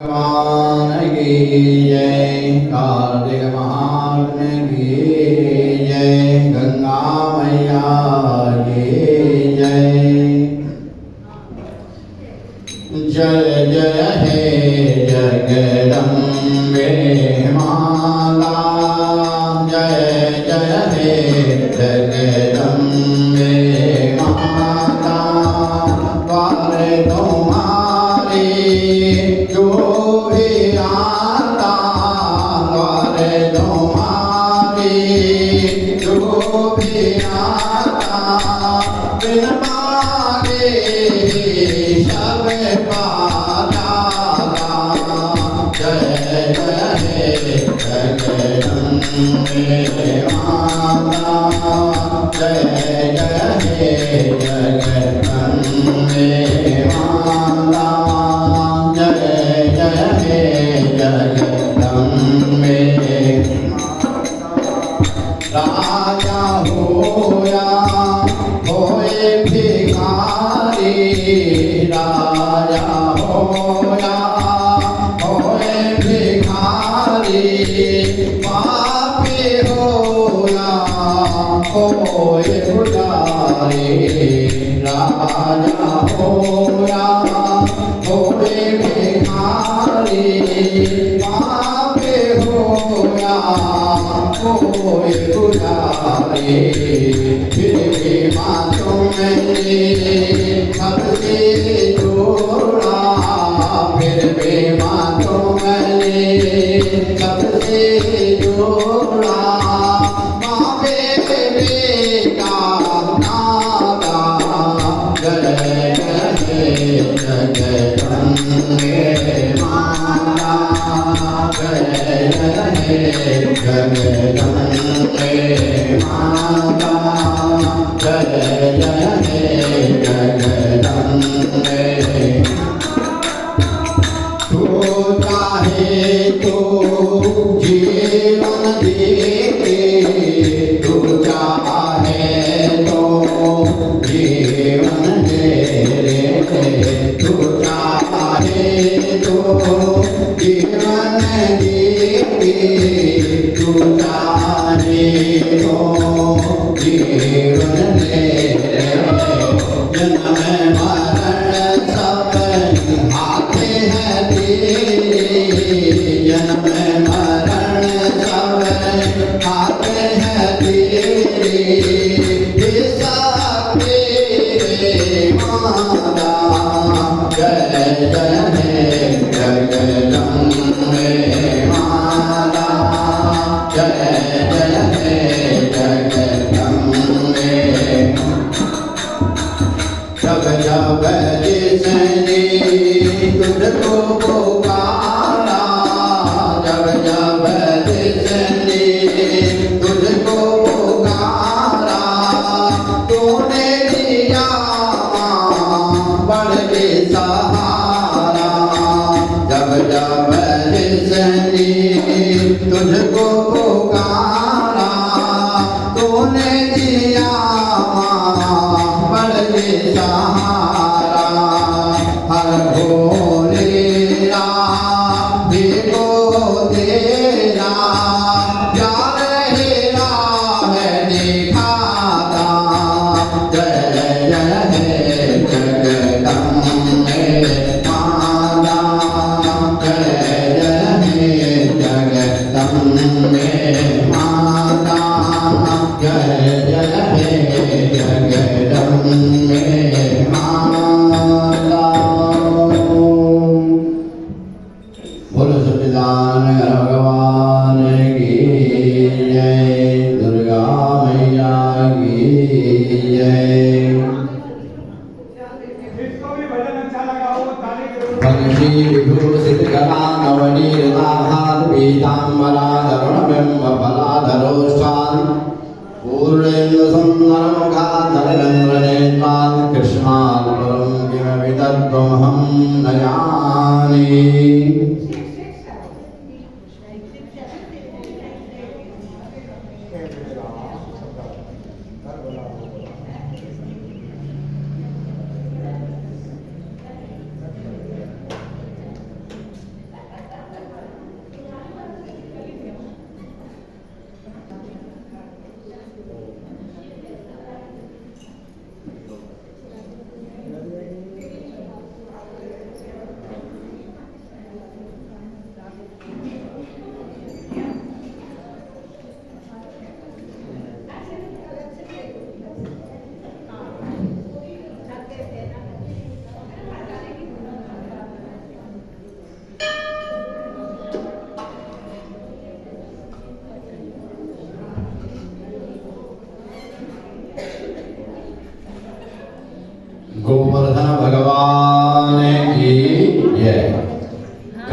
भगवान की जय। कार्तिक महात्म्य की जय। गंगा मैया की जय। जय जय हे जगदम्बे माता। जय जय हे जगदम्बे माता। द्वारे तुम्हारी जो भी आता, द्वारे तुम्हारी जो भी आता, बिन मांगे सब पा जाता। जय जय हे जगदम्बे माता। जय जय हे जगदम्बे माता। जय जय हे जगदम्बे। राजा होया होए भिखारी, राजा होया होए भिखारी, पापी होया होए पुजारी। राजा होया होए भिखारी, पापी होया होए पुजारी। फिर भी माँ तुमने सबसे जोड़ा, फिर भी माँ तुमने सबसे जोड़ा। माँ बेटे का नादा। जय जय जगदम्बे माता। जय जय जगदम्बे माता। जय जय जगदम्बे। तू चाहे तो जीवन दे, तू चाहे तो जीवन दे, तू चाहे तो जीवन दे, तू चाहे तो जीवन दे। जन्म मरण सब आते हैं तेरे, जन्म मरण सब आते हैं तेरे। सब तेरे माता। जय जय हे जगदम्बे माता। जय जय हे जगदम्बे। जब जब जिसने तुझको पुकारा, जब जब जिसने तुझको पुकारा, तूने दिया बड़ के सहारा। जब जब जिसने तुझको पुकारा, तूने दिया बड़ के सहारा। हर भोलेरा देखो तेरा, प्यार हेरा है दिखाता। जय जय हे जगदम्बे माता। जय जय हे जगदम्बे माता। जय जय हे जगदम्बे माता। बोलो सच्चिदानंद भगवान की जय। दुर्गा मैया की जय। पक्षी विभूषित गला नवनीताहार पीताम्बराधरुणबिम्ब फलाधरोष्ठान पूर्णेन्दु सुन्दरमुखान् नरेन्द्रनेत्रान् कृष्णान् परं किमपि तत्त्वमहं न जाने।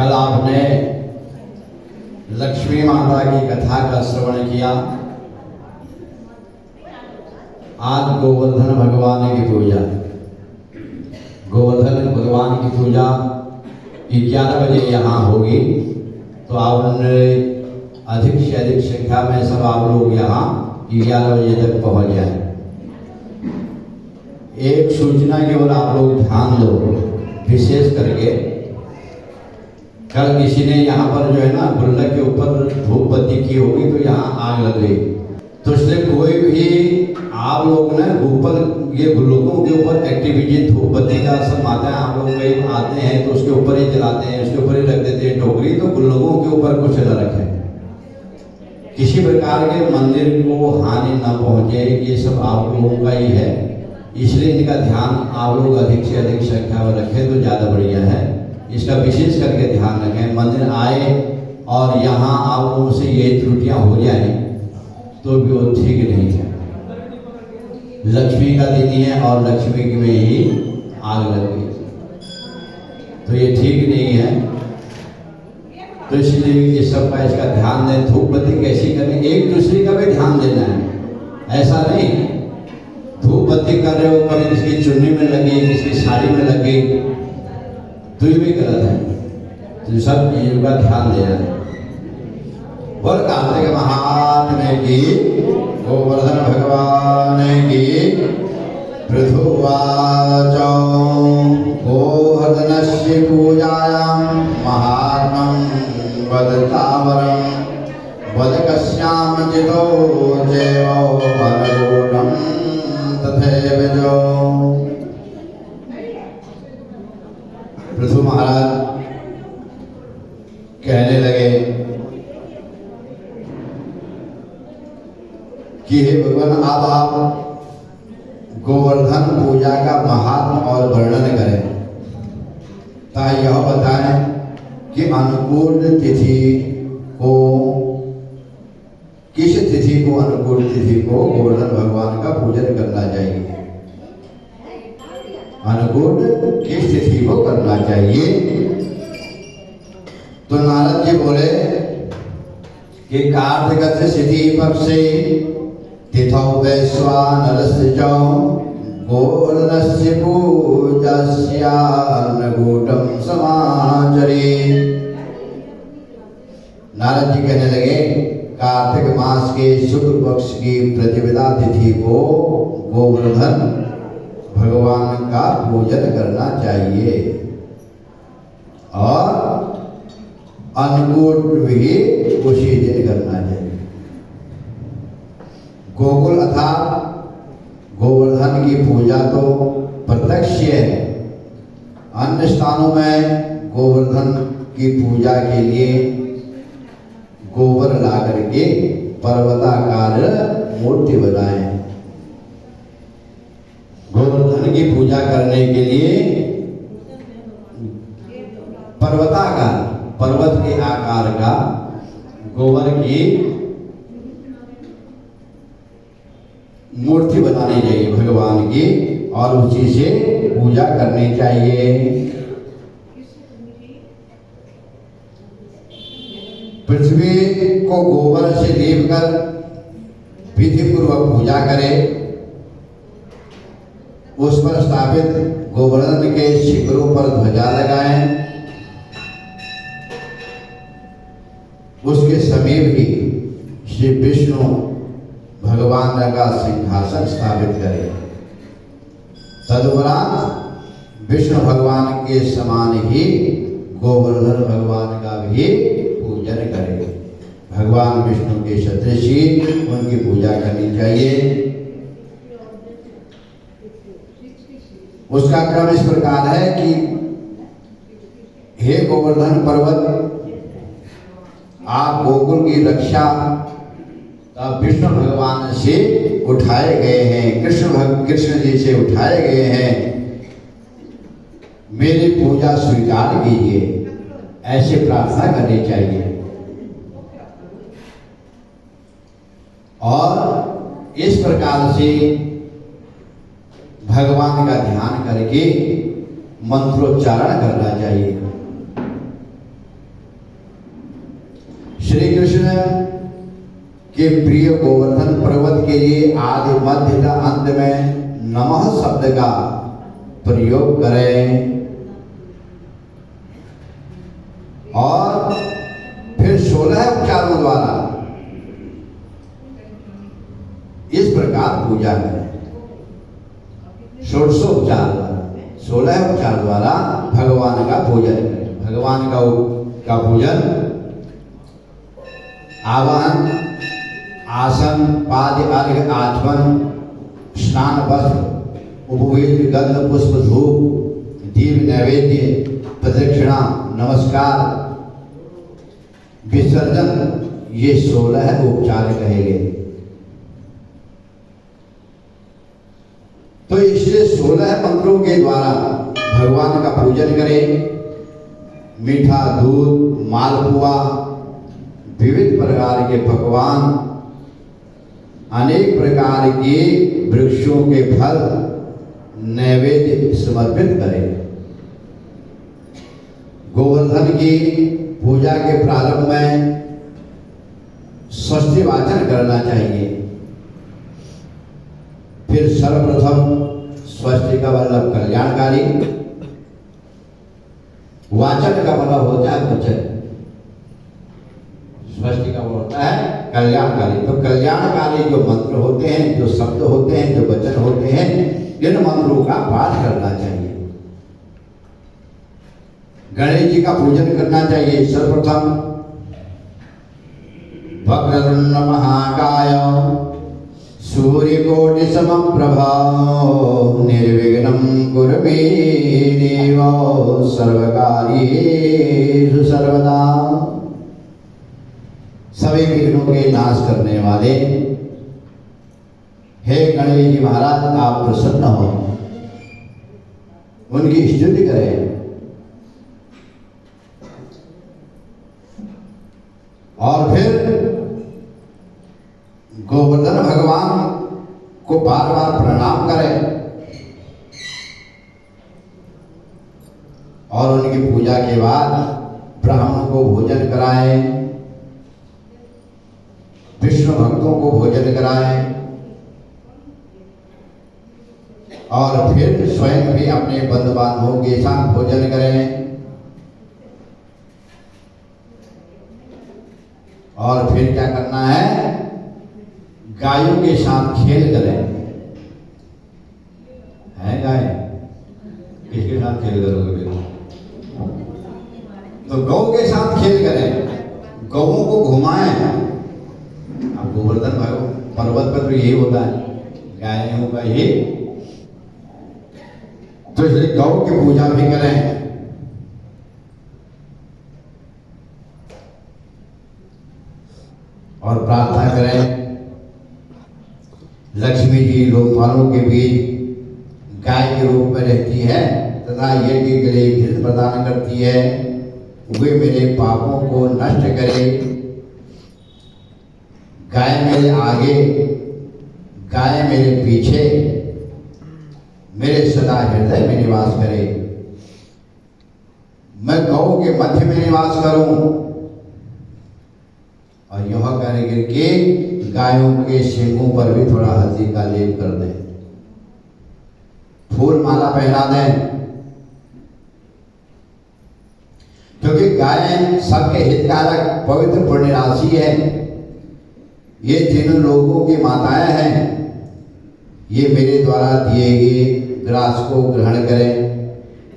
कल आपने लक्ष्मी माता की कथा का श्रवण किया। आज गोवर्धन भगवान की पूजा, गोवर्धन भगवान की पूजा 11 बजे यहाँ होगी। तो आपने अधिक से अधिक संख्या में सब आप लोग यहाँ 11 बजे तक पहुँच जाए। एक सूचना की ओर आप लोग ध्यान दो, विशेष करके कल किसी ने यहाँ पर जो है ना गुल्लक के ऊपर धूप बत्ती की होगी तो यहाँ आग लग गई। तो इसलिए कोई भी आप लोग ने ऊपर ये गुल्लकों के ऊपर एक्टिविटी धूप बत्ती का सब माता है, आप लोग कहीं आते हैं तो उसके ऊपर ही जलाते हैं, उसके ऊपर ही रख देते हैं टोकरी। तो गुल्लकों के ऊपर कुछ न रखें, किसी प्रकार के मंदिर को हानि न पहुँचे, ये सब आप लोगों का ही है। इसलिए इनका ध्यान आप लोग अधिक से अधिक संख्या में रखें तो ज़्यादा बढ़िया है। इसका विशेष करके ध्यान रखें। मंदिर आए और यहाँ आप लोगों से ये त्रुटियाँ हो जाएं तो भी वो ठीक नहीं है। लक्ष्मी का दिन ही है और लक्ष्मी की में ही आग लग गई तो ये ठीक नहीं है। तो इसलिए ये सब का इसका ध्यान दें। धूप बत्ती कैसी करें, एक दूसरे का भी ध्यान देना है। ऐसा नहीं धूप बत्ती कर रहे हो, कभी किसकी चुन्नी में लगी, किसकी साड़ी में लगी, तो ये भी गलत है। तो सब चीजों का ध्यान देना है। बोल कार्तिक महात्म्य की, गोवर्धन भगवान की। पृथुवाच गोवर्धनस्य पूजायां महात्म्यं वदतावरं वद कस्यामचितो जैवो वनरूढं तथैव जो। पृथु महाराज कहने लगे कि हे भगवान, अब आप गोवर्धन पूजा का महात्म और वर्णन करें। ता यह बताएं कि अनुकूल तिथि को, किस तिथि को, अनुकूल तिथि को गोवर्धन भगवान का पूजन करना चाहिए। अनुकूल किस तिथि को करना चाहिए। तो नारद जी बोले कि कार्तिक तिथि पक्षे तिथौ वैश्वानरस्य च गोवर्धनस्य पूजास्यान्नकूटं समाचरे। नारद जी कहने लगे कार्तिक मास के शुक्ल पक्ष की प्रतिपदा तिथि को गोवर्धन भगवान का पूजन करना चाहिए और अन्नकूट भी उसी दिन करना चाहिए। गोकुल अर्थात गोवर्धन की पूजा तो प्रत्यक्ष है। अन्य स्थानों में गोवर्धन की पूजा के लिए गोबर ला करके पर्वताकार मूर्ति बनाए। गोवर्धन की पूजा करने के लिए पर्वताकार, पर्वत के आकार का गोबर की मूर्ति बनानी चाहिए भगवान की और उसी से पूजा करनी चाहिए। पृथ्वी को गोबर से लेप कर विधि पूर्वक पूजा करें। उस पर स्थापित गोवर्धन के शिखरों पर ध्वजा लगाएं। उसके समीप ही श्री विष्णु भगवान का सिंहासन स्थापित करें। तदुपरांत विष्णु भगवान के समान ही गोवर्धन भगवान का भी पूजन करें। भगवान विष्णु के सदृश ही उनकी पूजा करनी चाहिए। उसका क्रम इस प्रकार है कि हे गोवर्धन पर्वत, आप गोकुल की रक्षा विष्णु भगवान से उठाए गए हैं, कृष्ण जी से उठाए गए हैं। मेरी पूजा स्वीकार कीजिए, ऐसे प्रार्थना करनी चाहिए। और इस प्रकार से भगवान का ध्यान करके मंत्रोच्चारण करना चाहिए। श्री कृष्ण के प्रिय गोवर्धन पर्वत के लिए आदि मध्य तथा अंत में नमः शब्द का प्रयोग करें और फिर 16 उपचारों द्वारा इस प्रकार पूजा करें। षोडशोपचार द्वारा 16 उपचार द्वारा भगवान का पूजन करें। भगवान का पूजन आवाहन, आसन, पाद अर्घ्य, आचमन, स्नान, वस्त्र, उपवेश, गंध, पुष्प, धूप, दीप, नैवेद्य, प्रदक्षिणा, नमस्कार, विसर्जन, ये 16 उपचार कहे गए। तो इसलिए 16 मंत्रों के द्वारा भगवान का पूजन करें। मीठा दूध, मालपुआ, विविध प्रकार के पकवान, अनेक प्रकार के वृक्षों के फल नैवेद्य समर्पित करें। गोवर्धन की पूजा के प्रारंभ में स्वस्ति वाचन करना चाहिए। फिर सर्वप्रथम स्वस्ति का मतलब कल्याणकारी, वाचन का मतलब होता है वचन। स्वस्ति का मतलब होता है कल्याणकारी। तो कल्याणकारी जो मंत्र होते हैं, जो शब्द होते हैं, जो वचन होते हैं, इन मंत्रों का पाठ करना चाहिए। गणेश जी का पूजन करना चाहिए। सर्वप्रथम वक्रतुंड महाकाय सूर्यकोटि समप्रभा निर्विघ्नं कुरु मे देव सर्वकार्येषु सर्वदा। सभी विघ्नों के नाश करने वाले हे गणेश जी महाराज, आप प्रसन्न हो, उनकी स्तुति करें। और फिर गोवर्धन भगवान को बार बार प्रणाम करें और उनकी पूजा के बाद ब्राह्मण को भोजन कराएं, विष्णु भक्तों को भोजन कराएं और फिर स्वयं भी अपने बंधु बांधवों के साथ भोजन करें और फिर क्या करना है, गायों के साथ खेल करें। है गाय, किसके साथ खेल करोगे? तो गौ के साथ खेल करें, गौओं को घुमाएं। अब गोवर्धन पर्वत पर तो यही होता है, गायों का ही। तो इसलिए गौ की पूजा भी करें। और प्रार्थना करें, लक्ष्मी जी लोकपालों के बीच गाय के रूप में रहती है तथा यज्ञ के लिए घृत प्रदान करती है। वे मेरे पापों को नष्ट करे। गाय मेरे आगे, गाय मेरे पीछे, मेरे सदा हृदय में निवास करे। मैं गौ के मध्य में निवास करूं और यह करके गायों के सींगों पर भी थोड़ा हल्दी का लेप कर दें, फूल माला पहना दें, क्योंकि गाय सबके हितकारक पवित्र पुण्य राशि है। ये जिन लोगों की माताएं हैं, ये मेरे द्वारा दिए गए ग्रास को ग्रहण करें,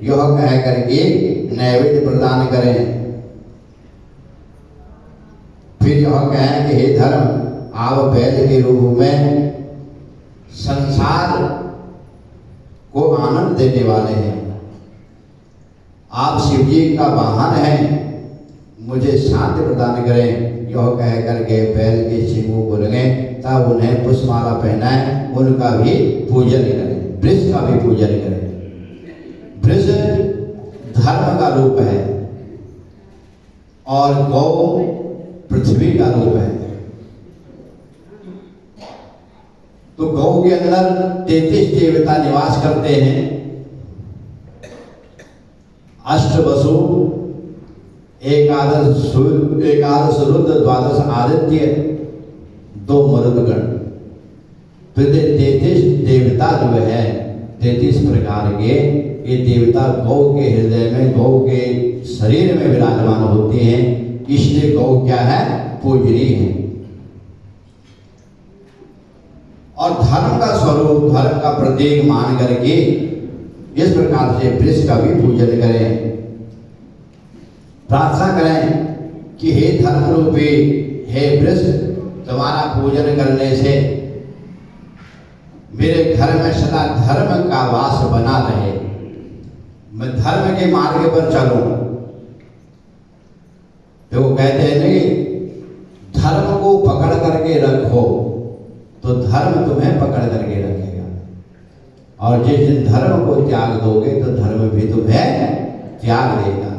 यह कह करके नैवेद्य प्रदान करें। फिर यह कहें कि हे धर्म, आप बैल के रूप में संसार को आनंद देने वाले हैं। आप शिव जी का वाहन हैं, मुझे शांति प्रदान करें। यह कह करके बैल के सींगों को रगें, तब उन्हें पुष्पमाला पहनाएं, उनका भी पूजन करें, वृक्ष का भी पूजन करें। वृक्ष धर्म का रूप है और गौ पृथ्वी का रूप है। तो गौ के अंदर 33 देवता निवास करते हैं। अष्टवसु, एकादश रुद्र, द्वादश आदित्य, 2 मरुदगण, तो 33 देवता जो है 33 प्रकार के ये देवता गौ के हृदय में, गौ के शरीर में विराजमान होते हैं। इसलिए गौ क्या है? पूजनीय है। और धर्म का स्वरूप, धर्म का प्रतीक मान करके इस प्रकार से वृक्ष का भी पूजन करें। प्रार्थना करें कि हे धर्म रूपी, हे वृक्ष, तुम्हारा पूजन करने से मेरे घर में सदा धर्म का वास बना रहे, मैं धर्म के मार्ग पर चलूं। तो वो कहते हैं नहीं, धर्म को पकड़ करके रखो तो धर्म तुम्हें पकड़ करके रखेगा, और जिस दिन धर्म को त्याग दोगे तो धर्म भी तुम्हें त्याग देगा।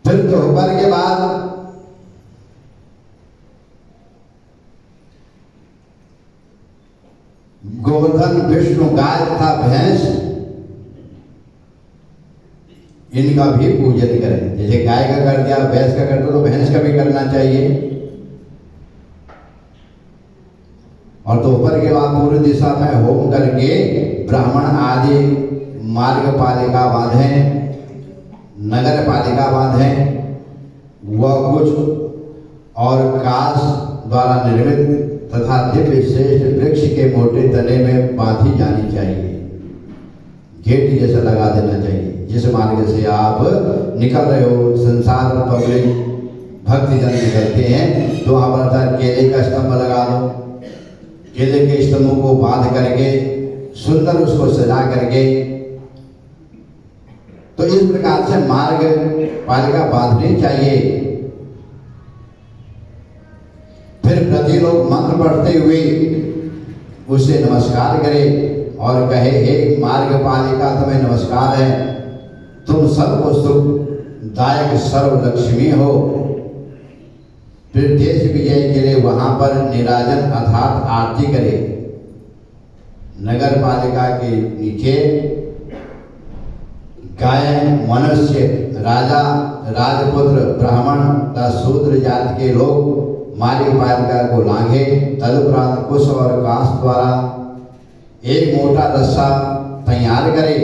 फिर दोपहर के बाद गोवर्धन, विष्णु, गाय तथा भैंस, इनका भी पूजन करें। जैसे गाय का कर दिया, भैंस का कर दो, तो भैंस का भी करना चाहिए। और दोपहर के बाद पूर्व दिशा में होम करके ब्राह्मण आदि मार्ग पालिका बांधे, नगर पालिका बांधे, वह कुछ और कांस द्वारा निर्मित तथा दिव्य श्रेष्ठ वृक्ष के मोटे तने में बांधी जानी चाहिए। गेट जैसा लगा देना चाहिए। जिस मार्ग से आप निकल रहे हो, संसार पब्लिक भक्तजन निकलते हैं, तो वहाँ पर केले का स्तंभ लगा दो। केले के स्तंभों को बांध करके सुंदर उसको सजा करके, तो इस प्रकार से मार्ग पालिका बांधनी चाहिए। फिर प्रति लोग मंत्र पढ़ते हुए उसे नमस्कार करें और कहे, हे मार्ग पालिका, तुम्हें नमस्कार है, तुम सबको सुखदायक सर्व लक्ष्मी हो। फिर देश विजय के लिए वहां पर निराजन अर्थात आरती करे। नगर पालिका के नीचे गाय, मनुष्य, राजा, राजपुत्र, ब्राह्मण तथा शूद्र जाति के लोग मार्ग पालिका को लांघे। तदुपरांत कुश और कांस द्वारा एक मोटा रस्सा तैयार करे।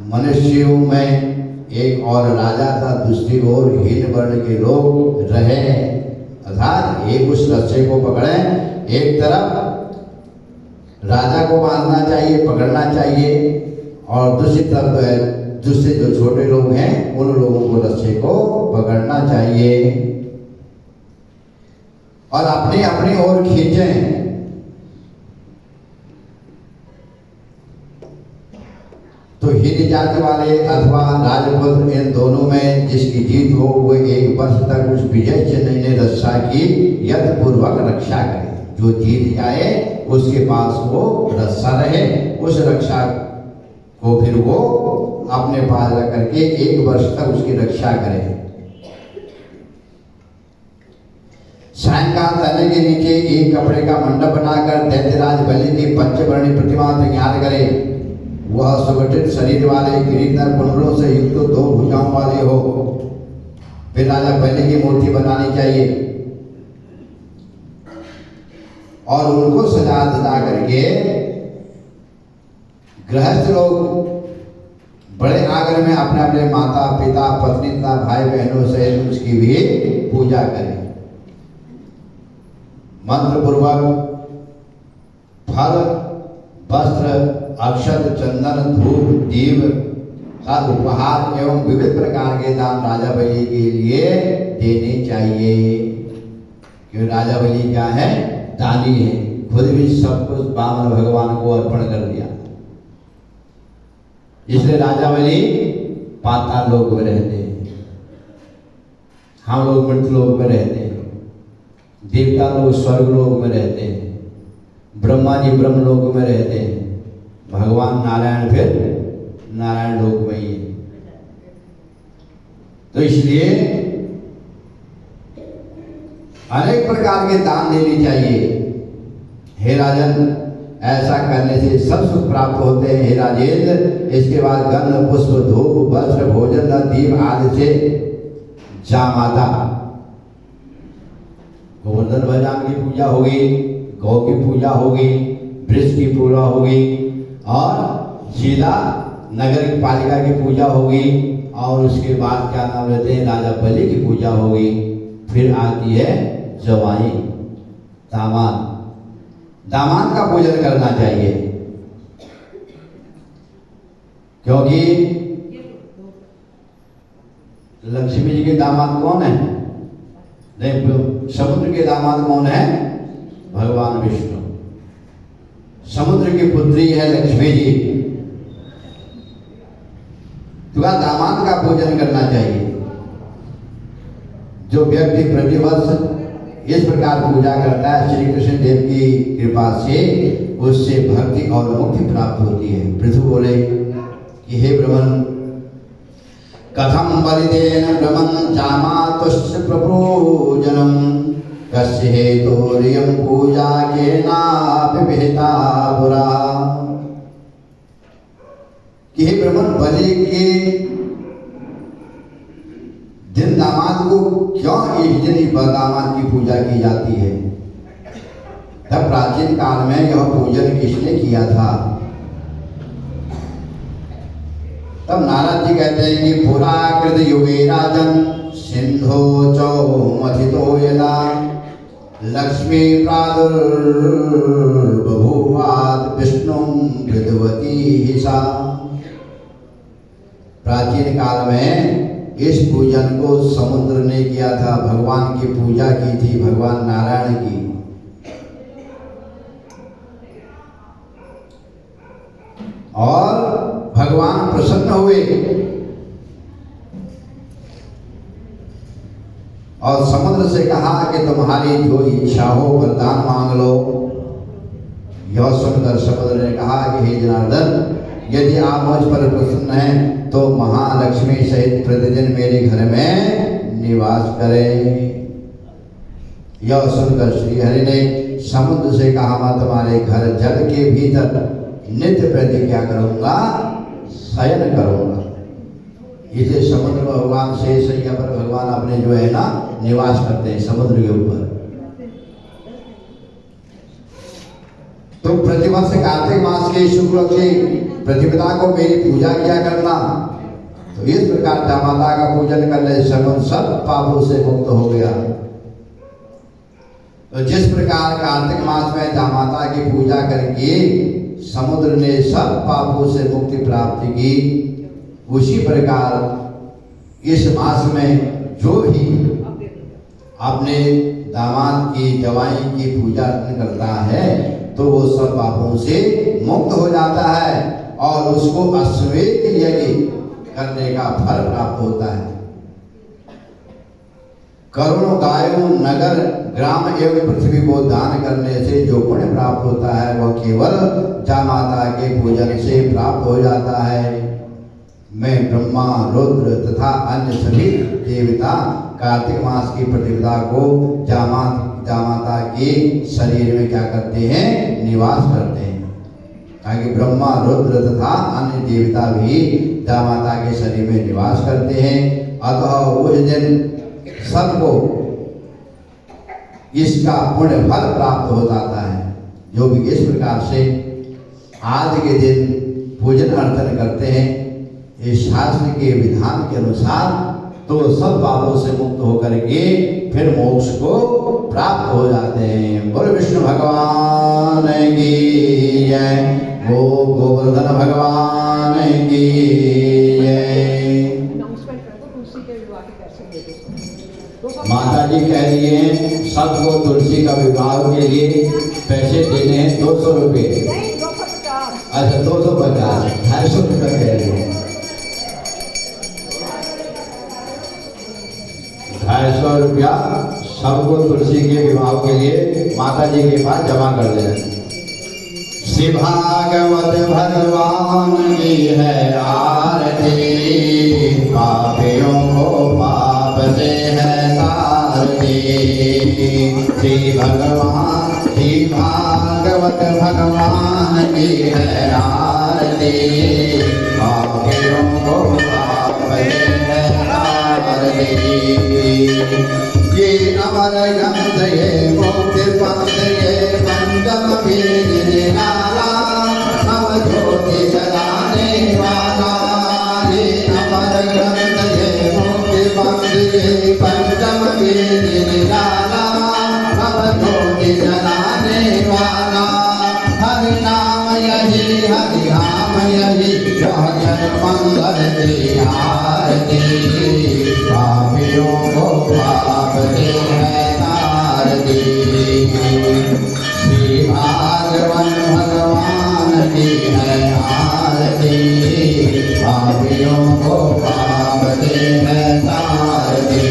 मनुष्यों में एक और राजा था, दूसरी ओर हीन वर्ण के लोग रहे, अर्थात एक उस रस्से को पकड़े। एक तरफ राजा को बांधना चाहिए, पकड़ना चाहिए, और दूसरी तरफ दूसरे जो छोटे लोग हैं उन लोगों को रस्से को पकड़ना चाहिए और अपनी अपनी ओर खींचें। तो हीन जाति वाले अथवा राजपुत्र, इन दोनों में जिसकी जीत हो वो 1 वर्ष तक उस विजय चिन्ह ने रक्षा की यत्नपूर्वक रक्षा करे। जो जीत जाए उसके पास वो रक्षा रहे, उस रक्षा को फिर वो अपने पास रख करके 1 वर्ष तक उसकी रक्षा करे। सायंकाल तने के नीचे एक कपड़े का मंडप बनाकर दैत्यराज बलि की पंचवर्णी प्रतिमा तैयार करे। वह सुगठित शरीर वाले, गिरिधर कुंडलों से युक्त 2 भुजाओं वाले हो। फिर राजा बलि की मूर्ति बनानी चाहिए और उनको सजा धजा करके गृहस्थ लोग बड़े आगर में अपने अपने माता पिता पत्नी तथा भाई बहनों सहित उसकी भी पूजा करें। मंत्र पूर्वक फल, वस्त्र, अक्षत, चंदन, धूप, दीप का उपहार एवं विविध प्रकार के दान राजा बलि के लिए देने चाहिए। क्योंकि राजा बलि क्या है? दानी है। खुद भी सब कुछ वामन भगवान को अर्पण कर दिया। इसलिए राजा बलि पाताल लोक में रहते हैं, हम लोग मृत लोक में रहते हैं, देवता लोग स्वर्ग लोक में रहते हैं, ब्रह्मा जी ब्रह्म लोक में रहते हैं, भगवान नारायण फिर नारायण लोक में ही है। तो इसलिए अनेक प्रकार के दान देने चाहिए। हे राजन, ऐसा करने से सब सुख प्राप्त होते हैं हे राजेंद्र। इसके बाद गंध पुष्प धूप वस्त्र भोजन दीप आदि से जामाता गोवर्धन भगवान की पूजा होगी, गौ की पूजा होगी, वृक्ष की पूजा होगी और सीधा नगर की पालिका की पूजा होगी और उसके बाद क्या नाम लेते हैं राजा बलि की पूजा होगी। फिर आती है जवाई दामाद। दामाद का पूजन करना चाहिए क्योंकि लक्ष्मी जी के दामाद कौन है? नहीं, समुद्र के दामाद कौन है? भगवान विष्णु। समुद्र की पुत्री है लक्ष्मी जी। तो दामाद का पूजन करना चाहिए। जो व्यक्ति प्रतिवर्ष इस प्रकार पूजा करता है श्री कृष्ण देव की कृपा से उससे भक्ति और मुक्ति प्राप्त होती है। पृथु बोले कि हे ब्रह्मन कथम बलिदेन ब्रह्मन् जामातुश्च प्रपूजनम कस्य हेतुरियं पूजा केनापि विहिता पुरा। कि हे ब्रह्मन बलि के दिन दामाद को क्यों एक दिन दामाद की पूजा की जाती है? तब प्राचीन काल में यह पूजन किसने किया था? तब नारद जी कहते हैं कि पुराकृत युगे राजन सिंधो चौ मथितो यदा लक्ष्मी प्रादुर्बभूवात् विष्णुं विद्वती ही सा। प्राचीन काल में इस पूजन को समुद्र ने किया था। भगवान की पूजा की थी, भगवान नारायण की। और भगवान प्रसन्न हुए और समुद्र से कहा कि तुम्हारी जो इच्छा हो वरदान मांग लो। यह सुनकर समुद्र ने कहा कि हे जनार्दन, यदि आप मुझ पर प्रसन्न हैं तो महालक्ष्मी सहित प्रतिदिन मेरे घर में निवास करें। यह सुनकर श्री हरि ने समुद्र से कहा मैं तुम्हारे घर जल के भीतर नित्य प्रति क्या करूंगा? शयन करूंगा। इसे समुद्र भगवान से सैया पर भगवान अपने जो है ना निवास करते हैं समुद्र के ऊपर। तो प्रतिवर्ष कार्तिक मास के शुक्ल की प्रतिपदा को मेरी पूजा किया करना। तो इस प्रकार दामाता का पूजन करने से सब पापों से मुक्त हो गया। तो जिस प्रकार कार्तिक मास में दामाता की पूजा करके समुद्र ने सब पापों से मुक्ति प्राप्त की, उसी प्रकार इस मास में जो भी अपने दामाद की जवाई की पूजा करता है तो वो सब पापों से मुक्त हो जाता है और उसको अश्वेत यज्ञ करने का फल प्राप्त होता है। करोड़ों गायों नगर ग्राम एवं पृथ्वी को दान करने से जो पुण्य प्राप्त होता है वह केवल जामाता के पूजन से प्राप्त हो जाता है। मैं ब्रह्मा रुद्र तथा अन्य सभी देवता कार्तिक मास की प्रतिपदा को जामाता के शरीर में क्या करते हैं? निवास करते हैं। ताकि ब्रह्मा रुद्र तथा अन्य देवता भी जामाता के शरीर में निवास करते हैं। अतः उस दिन सबको इसका पुण्य फल प्राप्त हो जाता है। जो भी इस प्रकार से आज के दिन पूजन अर्चन करते हैं इस शास्त्र के विधान के अनुसार तो सब पापों से मुक्त होकर के फिर मोक्ष को प्राप्त हो जाते हैं। बोल विष्णु भगवान की जय, गोवर्धन भगवान की जय। माता जी कह रही है सबको तुलसी का विवाह के लिए पैसे देने हैं 200 रुपये। अच्छा 250, 250 रुपये कह रही है। 250 रुपया सबको तुलसी के विवाह के लिए माता जी के पास जमा कर देना। श्री भागवत भगवान की है आरती, पापियों को पाप से है तारती। श्री भागवत भागवत भगवान की है आरती, पापियों को पाप है आरती। ये अमर ग्रंथ ये मुक्ति पंथ ये पंचम वेद निराला, नव ज्योति जलाने वाला। ये अमर ग्रंथ ये मुक्ति पंथ ये पंचम वेद निराला, नव ज्योति जलाने वाला। हरि नाम यही हरि नाम यही, जन मंगल की आरती, पापियों को पाप दे है तारती। श्री भागवत भगवान की है आरती, पापियों को पाप दे है तारती।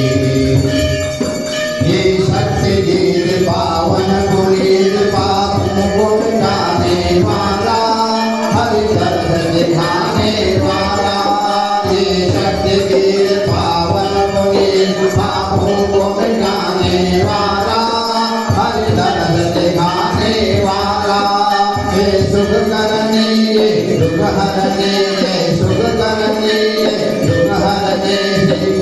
ये शक्ति गीत पावन गुरीत पापों को मिटाने वाला, हरि दर्शन दिखाने वाला। ये शक्ति गीत पावन गुरीत पापों को मिटाने वाला, हरि दर्शन दिखाने वाला। ये सुख करने ये दुख हरने, ये सुख करने ये दुख हरने,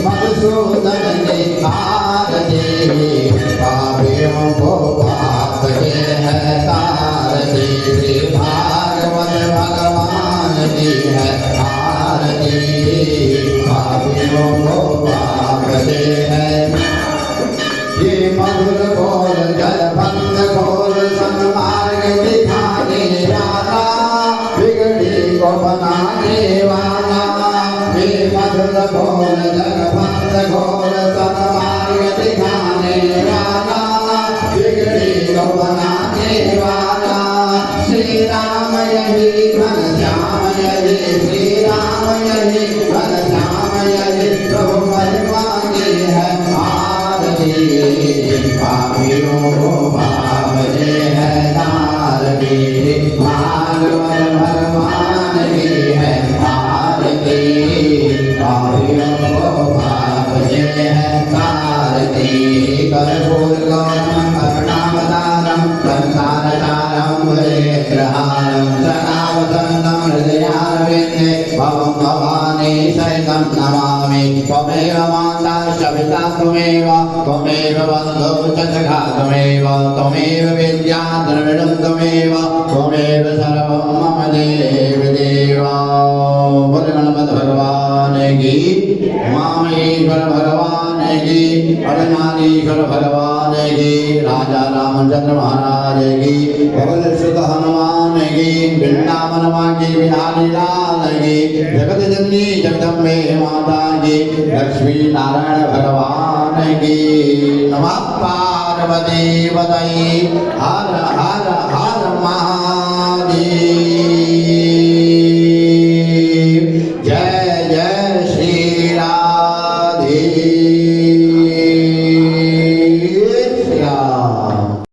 मधुसूदन ने आरती, पापियों को पाप दे है तारती। श्री भागवत भगवान की है आरती, पापियों को पाप दे है। ये मधुर बोल जल बंद खोल सन्मार्ग दिखाने वाला, बिगड़ी को बनाने वाला। ये मधुर बोल जल बंद खोल सन्मार्ग दिखाने वाला, बिगड़ी को बनाने वाला। श्री राम यही घन श्याम यही, श्री राम यही घन श्याम यही, प्रभु महिमा की है आरती, पापियों को पाप दे है तारती। भागवत भगवान की है आरती, पापियों को पाप दे है तारती। कर्पूर गौरम करुणावतारम संसारसारम हरेग्रहारम, सनावसन्तं हृदयारविन्दे भवं भवानी सहितं नमामि। त्वमेव माता च पिता त्वमेव, त्वमेव बन्धुः च सखा त्वमेव, त्वमेव विद्या द्रविणं त्वमेव, त्वमेव सर्वं मम देव देव। बोल गणपति भगवान की, उमामहेश्वर भगवान की, अरुणाधीश्वर भगवान की, राजा रामचंद्र महाराज की, पवन सुत हनुमान की, वृंदावन की बिहारी लाल की, जगत जननी जगदम्बे माता की, लक्ष्मी नारायण भगवान की। नमः पार्वती पतये, हर हर हर महादेव।